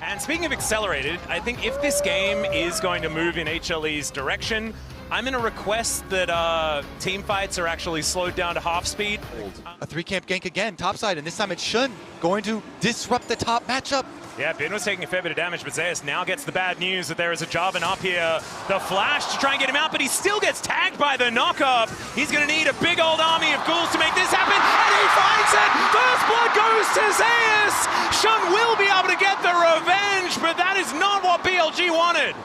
And speaking of accelerated, I think if this game is going to move in HLE's direction, I'm going to request that team fights are actually slowed down to half speed. A 3-camp gank again, topside, and this time it's Shin going to disrupt the top matchup. Yeah, Bin was taking a fair bit of damage, but Zeus now gets the bad news that there is a Jarvan up here. The flash to try and get him out, but he still gets tagged by the knockup. He's going to need a big old army of ghouls to make this happen, and he finds it! First blood goes to Zeus! Shin will be able to get the revenge, but that is not what BLG wanted.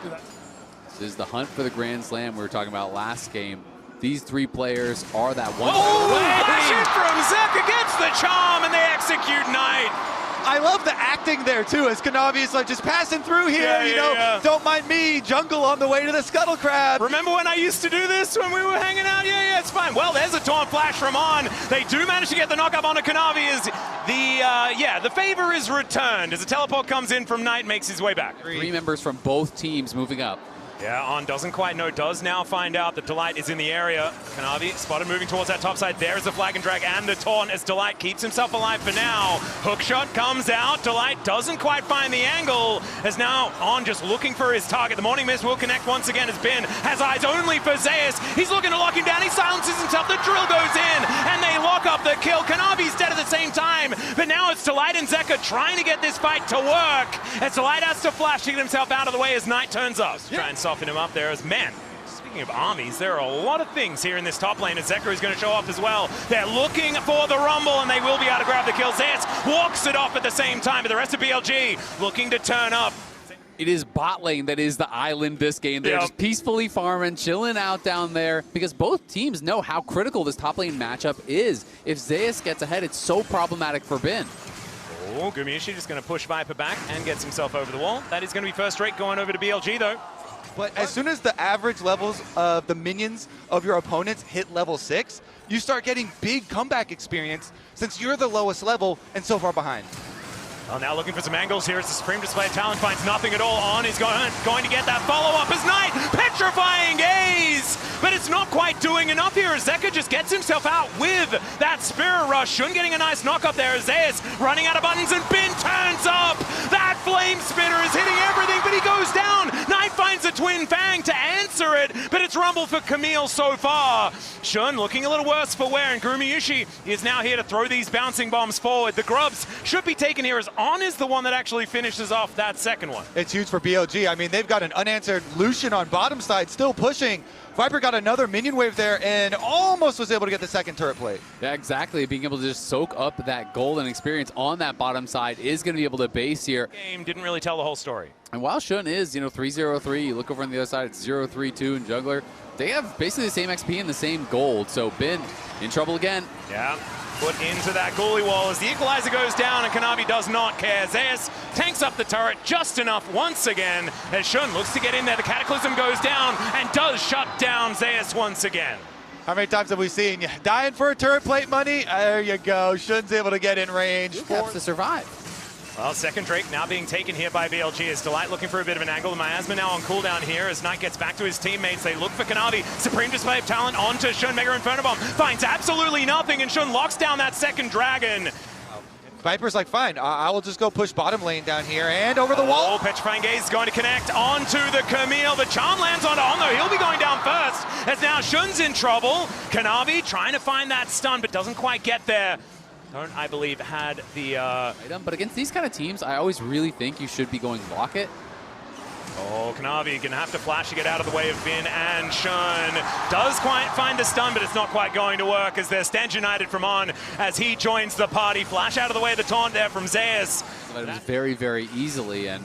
This is the hunt for the Grand Slam we were talking about last game. These three players are that one. Oh, flash it from Zeka gets the charm, and they execute Knight. I love the acting there too, as Kanavi is like just passing through here, don't mind me, jungle on the way to the Scuttle Crab. Remember when I used to do this when we were hanging out? Yeah, it's fine. Well, there's a taunt flash from On. They do manage to get the knockup onto Kanavi as the favor is returned as a teleport comes in from Knight, makes his way back. Three members from both teams moving up. Yeah, On doesn't quite know, does now find out that Delight is in the area. Kanavi spotted moving towards that top side. There's the flag and drag and the taunt as Delight keeps himself alive for now. Hookshot comes out. Delight doesn't quite find the angle as now On just looking for his target. The Morning Mist will connect once again as Ben has eyes only for Zeus. He's looking to lock him down. He silences himself. The drill goes in and they lock up the kill. Kanavi's dead at the same time, but now it's Delight and Zeka trying to get this fight to work as Delight has to flash to get himself out of the way as Knight turns up. Try and soften him up there as men. Speaking of armies, there are a lot of things here in this top lane as Zeka is going to show off as well. They're looking for the rumble and they will be able to grab the kill. Zeus walks it off at the same time, but the rest of BLG looking to turn up. It is bot lane that is the island this game. They're just peacefully farming, chilling out down there because both teams know how critical this top lane matchup is. If Zeus gets ahead, it's so problematic for Bin. Oh, Gumiushi just going to push Viper back and gets himself over the wall. That is going to be first rate going over to BLG though. But as soon as the average levels of the minions of your opponents hit level 6, you start getting big comeback experience since you're the lowest level and so far behind. Well, now looking for some angles here as the Supreme Display of Talent finds nothing at all. On is going to get that follow-up as Knight, petrifying gaze! But it's not quite doing enough here as Zeka just gets himself out with that Spirit Rush. Shun getting a nice knock up there as Zeus running out of buttons and Bin turns up! That Flame Spitter is hitting everything, but he goes down! Knight finds a Twin Fang to answer it, but it's rumble for Camille so far. Shun looking a little worse for wear, and Gumiushi is now here to throw these bouncing bombs forward. The grubs should be taken here as On is the one that actually finishes off that second one. It's huge for BLG. I mean, they've got an unanswered Lucian on bottom side, still pushing. Viper got another minion wave there and almost was able to get the second turret plate. Yeah, exactly. Being able to just soak up that golden experience on that bottom side is going to be able to base here. Game didn't really tell the whole story. And while Shun is, 3-0-3, you look over on the other side, it's 0-3-2 in Jungler. They have basically the same XP and the same gold. So Bin in trouble again. Yeah. Put into that goalie wall as the equalizer goes down and Kanavi does not care. Zeus tanks up the turret just enough once again as Shun looks to get in there. The Cataclysm goes down and does shut down Zeus once again. How many times have we seen you dying for a turret plate money? There you go. Shun's able to get in range. Has to survive. Well, second Drake now being taken here by BLG as Delight looking for a bit of an angle. Miasma now on cooldown here as Knight gets back to his teammates. They look for Kanavi. Supreme Display of Talent onto Shun. Mega Inferno Bomb finds absolutely nothing and Shun locks down that second dragon. Viper's like, fine, I will just go push bottom lane down here and over the wall. Oh, Petrifying Gaze is going to connect onto the Camille. The charm lands onto On though. He'll be going down first as now Shun's in trouble. Kanavi trying to find that stun but doesn't quite get there. Don't, I believe, had the item, but against these kind of teams, I always really think you should be going lock it. Oh, Kanavi gonna have to flash to get out of the way of Bin and Shun. Does quite find the stun, but it's not quite going to work as they're stand united from On as he joins the party. Flash out of the way of the taunt there from Zeus. But it was very, very easily, and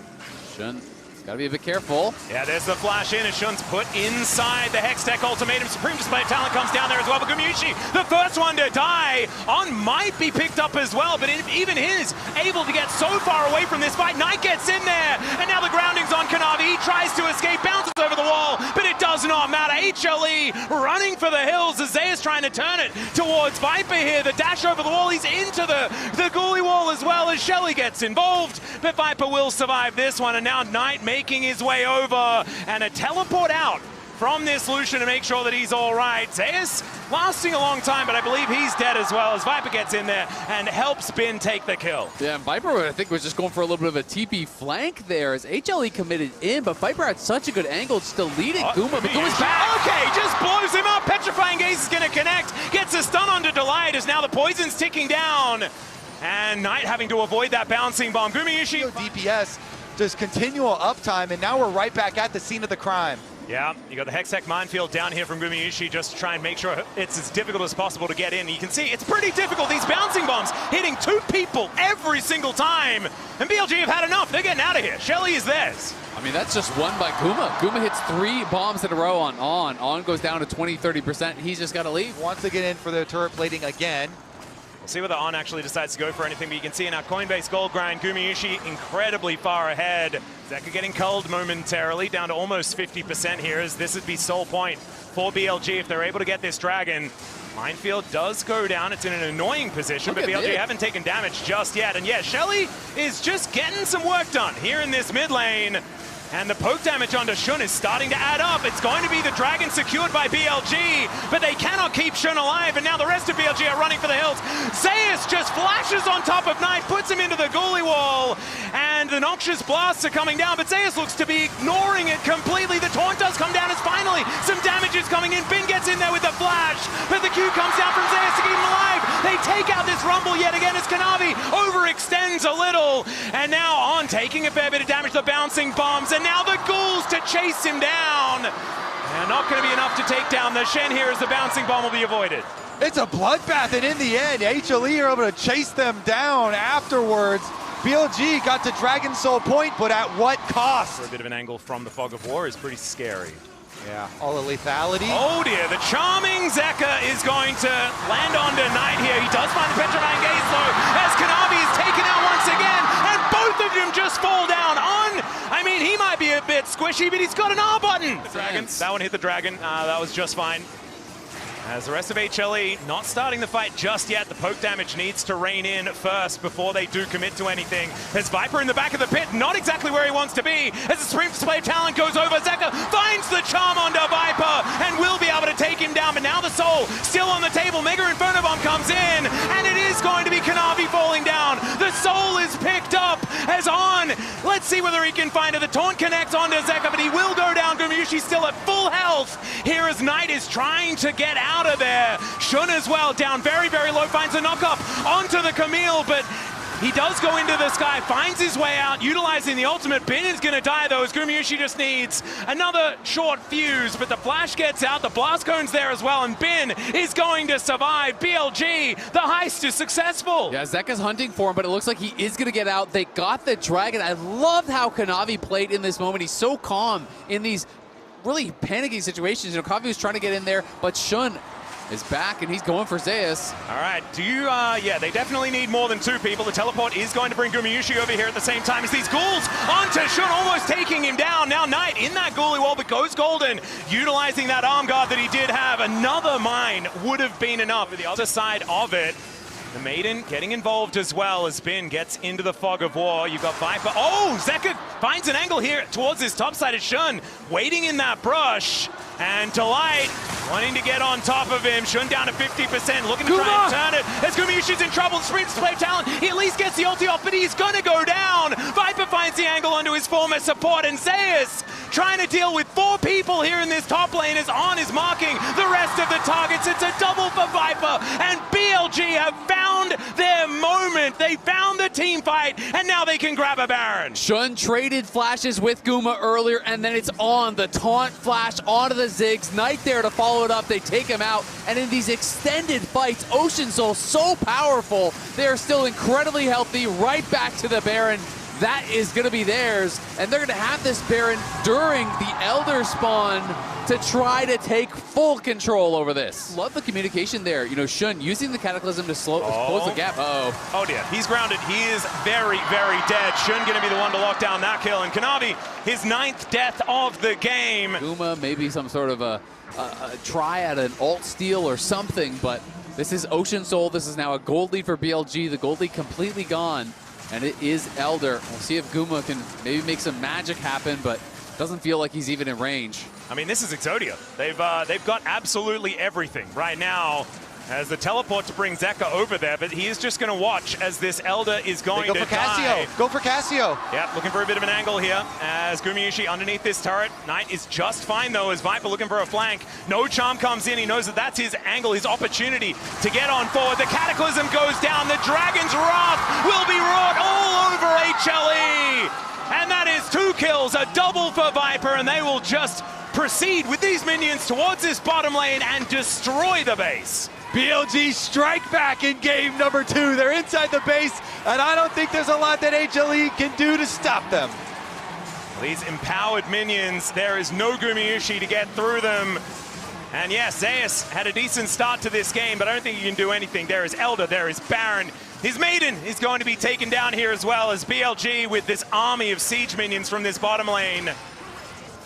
Shun gotta be a bit careful. Yeah, there's the flash in, and Shun's put inside the Hextech ultimatum. Supreme Display of Talent comes down there as well, but Gumiushi, the first one to die. On might be picked up as well, but even his able to get so far away from this fight. Knight gets in there, and now the grounding's on Kanavi. He tries to escape, bounces over the wall, but it does not matter. HLE running for the hills as Zeus trying to turn it towards Viper here. The dash over the wall, he's into the goalie wall as well as Shelly gets involved, but Viper will survive this one, and now Knight making his way over, and a teleport out from this Lucian to make sure that he's all right. Zeus lasting a long time, but I believe he's dead as well as Viper gets in there and helps Bin take the kill. Yeah, and Viper, I think, was just going for a little bit of a TP flank there as HLE committed in, but Viper had such a good angle just to lead it. Guma, but Guma's back. Okay, just blows him up. Petrifying Gaze is going to connect. Gets a stun onto Delight as now the poison's ticking down. And Knight having to avoid that bouncing bomb. Gumayushi. DPS, just continual uptime, and now we're right back at the scene of the crime. Yeah, you got the Hextech minefield down here from Gumayushi just to try and make sure it's as difficult as possible to get in. You can see it's pretty difficult. These bouncing bombs hitting 2 people every single time. And BLG have had enough. They're getting out of here. Shelly is theirs. I mean, that's just one by Guma. Guma hits 3 bombs in a row on On. On goes down to 20-30%. He's just got to leave. Wants to get in for the turret plating again. We'll see whether On actually decides to go for anything, but you can see in our Coinbase gold grind, Gumayushi incredibly far ahead. Zeka getting culled momentarily, down to almost 50% here, as this would be sole point for BLG if they're able to get this Dragon. Minefield does go down. It's in an annoying position, but BLG haven't taken damage just yet. And yeah, Shelly is just getting some work done here in this mid lane. And the poke damage onto Shun is starting to add up. It's going to be the Dragon secured by BLG, but they cannot keep Shun alive, and now the rest of BLG are running for the hills. Zeus just flashes on top of Knight, puts him into the ghoulie wall, and the noxious blasts are coming down, but Zeus looks to be ignoring it completely. The taunt does come down as finally some damage is coming in. Bin gets in there with the flash, but the Q comes down from Zeus to keep him alive. They take out this Rumble yet again as Kanavi overextends a little, and now On taking a fair bit of damage, the bouncing bombs, and now the ghouls to chase him down. And not going to be enough to take down the Shen here as the bouncing bomb will be avoided. It's a bloodbath, and in the end, HLE are able to chase them down afterwards. BLG got to Dragon Soul point, but at what cost? For a bit of an angle from the Fog of War is pretty scary. Yeah, all the lethality. Oh dear, the charming Zeka is going to land onto Knight here. He does find the Petrifying Gaze though, as Kanavi is taken out once again, and both of them just fall down. I mean, he might be a bit squishy, but he's got an R button. The Dragons, that one hit the Dragon. That was just fine. As the rest of HLE not starting the fight just yet. The poke damage needs to rein in first before they do commit to anything. There's Viper in the back of the pit, not exactly where he wants to be. As the Supreme Display of Talent goes over, Zeka finds the charm onto Viper and will be able to take him down. But now the Soul still on the table. Mega Inferno Bomb comes in, and it is going to be Kanavi falling down. The Soul is picked up as On. Let's see whether he can find it. The taunt connects onto Zeka, but he will go down. Gumayushi still at full health here as Knight is trying to get out of there. Shun as well, down very, very low, finds a knock-up onto the Camille, but he does go into the sky, finds his way out, utilizing the ultimate. Bin is going to die, though, as Gumayushi just needs another short fuse, but the flash gets out, the blast cone's there as well, and Bin is going to survive. BLG, the heist is successful. Yeah, Zeka's hunting for him, but it looks like he is going to get out. They got the Dragon. I loved how Kanavi played in this moment. He's so calm in these really panicking situations. You know, Kanavi was trying to get in there, but Shun is back, and he's going for Zeus. All right, yeah, they definitely need more than 2 people. The teleport is going to bring Gumayushi over here at the same time as these ghouls onto Shun, almost taking him down. Now Knight in that ghoulie wall, but goes golden, utilizing that arm guard that he did have. Another mine would have been enough. The other side of it, the Maiden getting involved as well as Bin gets into the Fog of War. You've got Viper. Oh, Zeka finds an angle here towards this top side of Shun, waiting in that brush. And Delight wanting to get on top of him. Shun down to 50%, looking to try and turn it. As Gumayushi's in trouble, Supreme Display of Talent, he at least gets the ulti off, but he's gonna go down. Viper finds the angle onto his former support, and Zeus trying to deal with 4 people here in this top lane as On is marking the rest of the targets. It's a double for Viper, and BLG have found their moment. They found the team fight, and now they can grab a Baron. Shun traded flashes with Guma earlier, and then it's On. The taunt flash onto the Ziggs. Knight there to follow it up. They take him out, and in these extended fights, Ocean Soul so powerful. They are still incredibly healthy. Right back to the Baron. That is going to be theirs, and they're going to have this Baron during the Elder spawn to try to take full control over this. Love the communication there. You know, Shun using the Cataclysm to close the gap. Oh dear, he's grounded. He is very, very dead. Shun going to be the one to lock down that kill, and Kanavi, his 9th death of the game. Guma, maybe some sort of a try at an alt steal or something, but this is Ocean Soul. This is now a gold lead for BLG. The gold lead completely gone. And it is Elder. We'll see if Guma can maybe make some magic happen, but doesn't feel like he's even in range. I mean, this is Exodia. They've got absolutely everything right now as the teleport to bring Zeka over there, but he is just going to watch as this Elder is going to die. Go for Cassio. Go for Cassio. Yep, looking for a bit of an angle here as Gumayusi underneath this turret. Knight is just fine, though, as Viper looking for a flank. No Charm comes in. He knows that that's his angle, his opportunity to get on forward. The Cataclysm goes down. The Dragon's Wrath will be wrought all over HLE. And that is 2 kills, a double for Viper, and they will just proceed with these minions towards this bottom lane and destroy the base. BLG strike back in game number 2. They're inside the base, and I don't think there's a lot that HLE can do to stop them. These empowered minions, there is no Gumayusi to get through them. And yes, Zeus had a decent start to this game, but I don't think you can do anything. There is Elder, there is Baron. His Maiden is going to be taken down here as well as BLG with this army of siege minions from this bottom lane.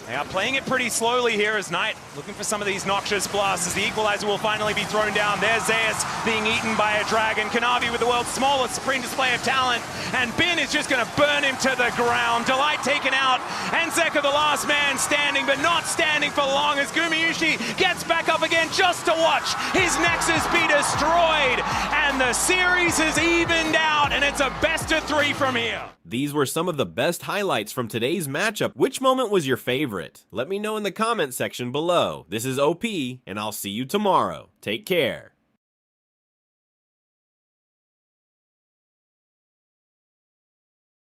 They are playing it pretty slowly here as Knight looking for some of these noxious blasts as the equalizer will finally be thrown down. There's Zeus being eaten by a dragon. Kanavi with the world's smallest supreme display of talent. And Bin is just going to burn him to the ground. Delight taken out. And Zeka the last man standing, but not standing for long as Gumayusi gets back up again just to watch his Nexus be destroyed. And the series is evened out and it's a best of 3 from here. These were some of the best highlights from today's matchup. Which moment was your favorite? Let me know in the comment section below. This is OP, and I'll see you tomorrow. Take care.